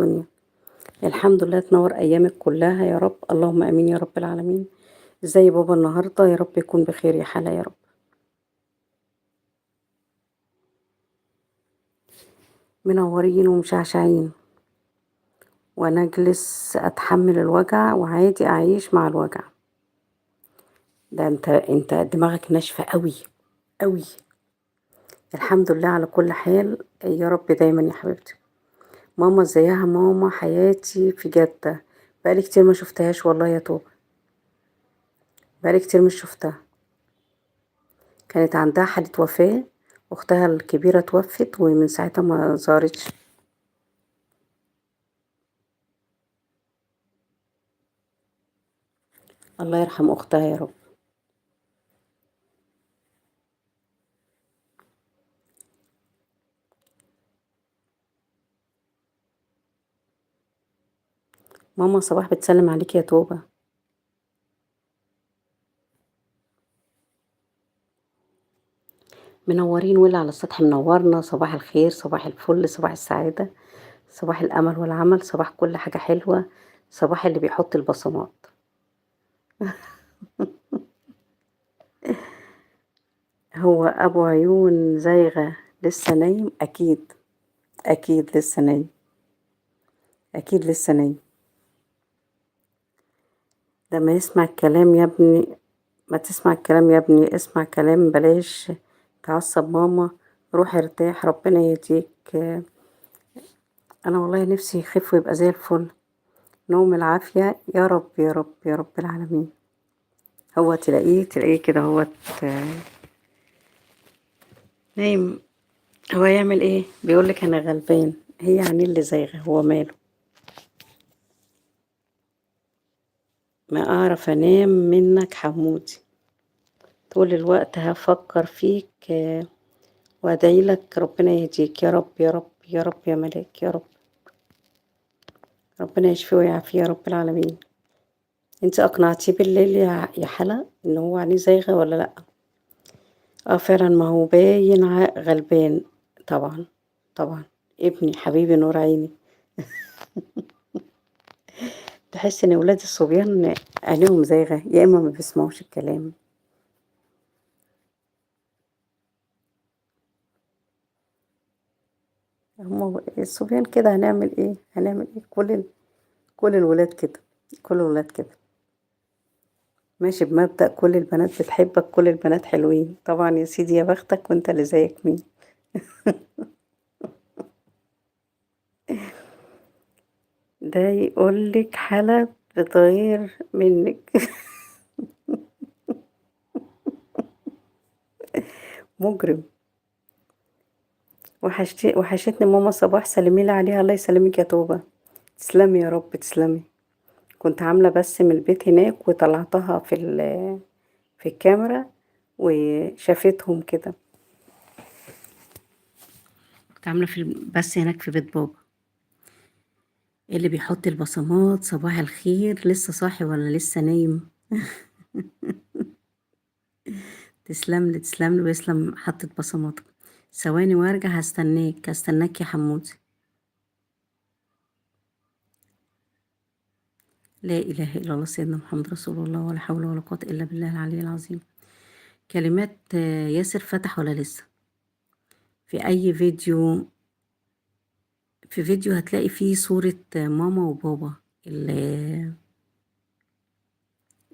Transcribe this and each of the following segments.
الدنيا. الحمد لله تنور أيامِك كلّها يا رب، اللهم آمين يا رب العالمين. إزاي بابا النهارده؟ يا رب يكون بخير يا حلا يا رب. منورين ومشعشعين، وأنا أجلس أتحمّل الوجع وعادي أعيش مع الوجع. ده أنت دماغك ناشفة أوي، أوي. الحمد لله على كل حال، يا رب دايمًا يا حبيبتي. ماما إزيها ماما حياتي في جدة، بقى لي كتير ما شُفتهاش والله يا توبة، بقى لي كتير مش شُفتها. كانت عندها حالة وفاة، أختها الكبيرة اتوفت ومن ساعتها ما ظهرتش. الله يرحم أختها يا رب. ماما صباح بتسلم عليك يا توبة. منورين واللي على السطح منورنا، صباح الخير صباح الفل صباح السعادة، صباح الأمل والعمل، صباح كل حاجة حلوة، صباح اللي بيحط البصمات. هو أبو عيون زايغة لسه نايم؟ أكيد، أكيد لسه نايم، أكيد لسه نايم. لما يسمع الكلام يا ابني، ما تسمع الكلام يا ابني، اسمع كلام بلاش تعصب ماما، روح ارتاح ربنا يهديك. أنا والله نفسي يخف ويبقى زي الفل. نوم العافية يا رب يا رب يا رب العالمين. هو تلاقيه كده هو نايم. هو يعمل ايه؟ بيقولك انا غلبان، هي يعني اللي زايغة هو ماله. ما اعرف انام منك حمودي، طول الوقت هفكر فيك وادعي لك ربنا يهديك يا رب يا رب يا رب يا ملاك يا رب. ربنا يشفيه ويعافيه يا رب العالمين. انت اقنعتيه بالليل يا حلا ان هو عليه زايغة ولا لا؟ اه فعلا، ما هو باين غلبان. طبعا، طبعا. ابني حبيبي نور عيني. تحس ان ولاد الصبيان عينيهم زايغة يا اما ما بيسمعوش الكلام. هم الصبيان كده، هنعمل ايه؟ هنعمل ايه؟ كل الولاد كده، كل الولاد كده. ماشي بمبدأ كل البنات بتحبك كل البنات حلوين، طبعا يا سيدي يا بختك وانت اللي زيك مين. ده يقولك حلا بتغير منك. مجرم. وحشتني ماما صباح، سلميلي عليها الله يسلمك يا توبة. تسلمي يا رب تسلمي. كنت عاملة بس من البيت هناك وطلعتها في الكاميرا وشافتهم كده. كنت عاملة بس هناك في بيت بابا. اللي بيحط البصمات صباح الخير، لسه صاحي ولا لسه نايم؟ تسلملي تسلملي ويسلم حطت بصماتك. ثواني وارجع، هستناك يا حمودي. لا إله إلا الله سيدنا محمد رسول الله، ولا حول ولا قوة إلا بالله العلي العظيم. كلمات ياسر فتح ولا لسه؟ في أي فيديو، في فيديو هتلاقي فيه صورة ماما وبابا.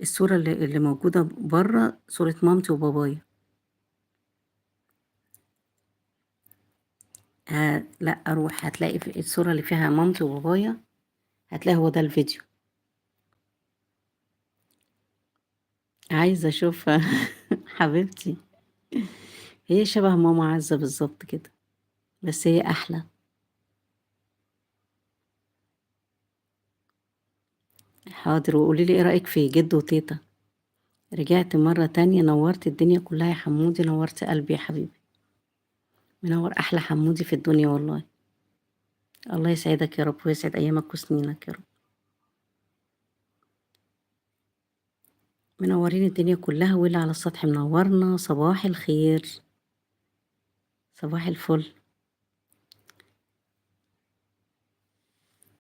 الصورة اللي موجودة بره صورة مامتي وبابايا. لا أروح هتلاقي في الصورة اللي فيها مامتي وبابايا، هتلاقي هو ده الفيديو. عايزة أشوفها. حبيبتي، هي شبه ماما عزة بالظبط كده، بس هي أحلى. حاضر، وقولي لي إيه رأيك في جد وتيتا؟ رجعت مرة تانية، نورت الدنيا كلها يا حمودي، نورت قلبي يا حبيبي. منور أحلى حمودي في الدنيا والله. الله يسعدك يا رب ويسعد أيامك وسنينك يا رب. منورين الدنيا كلها واللي على السطح منورنا، صباح الخير صباح الفل.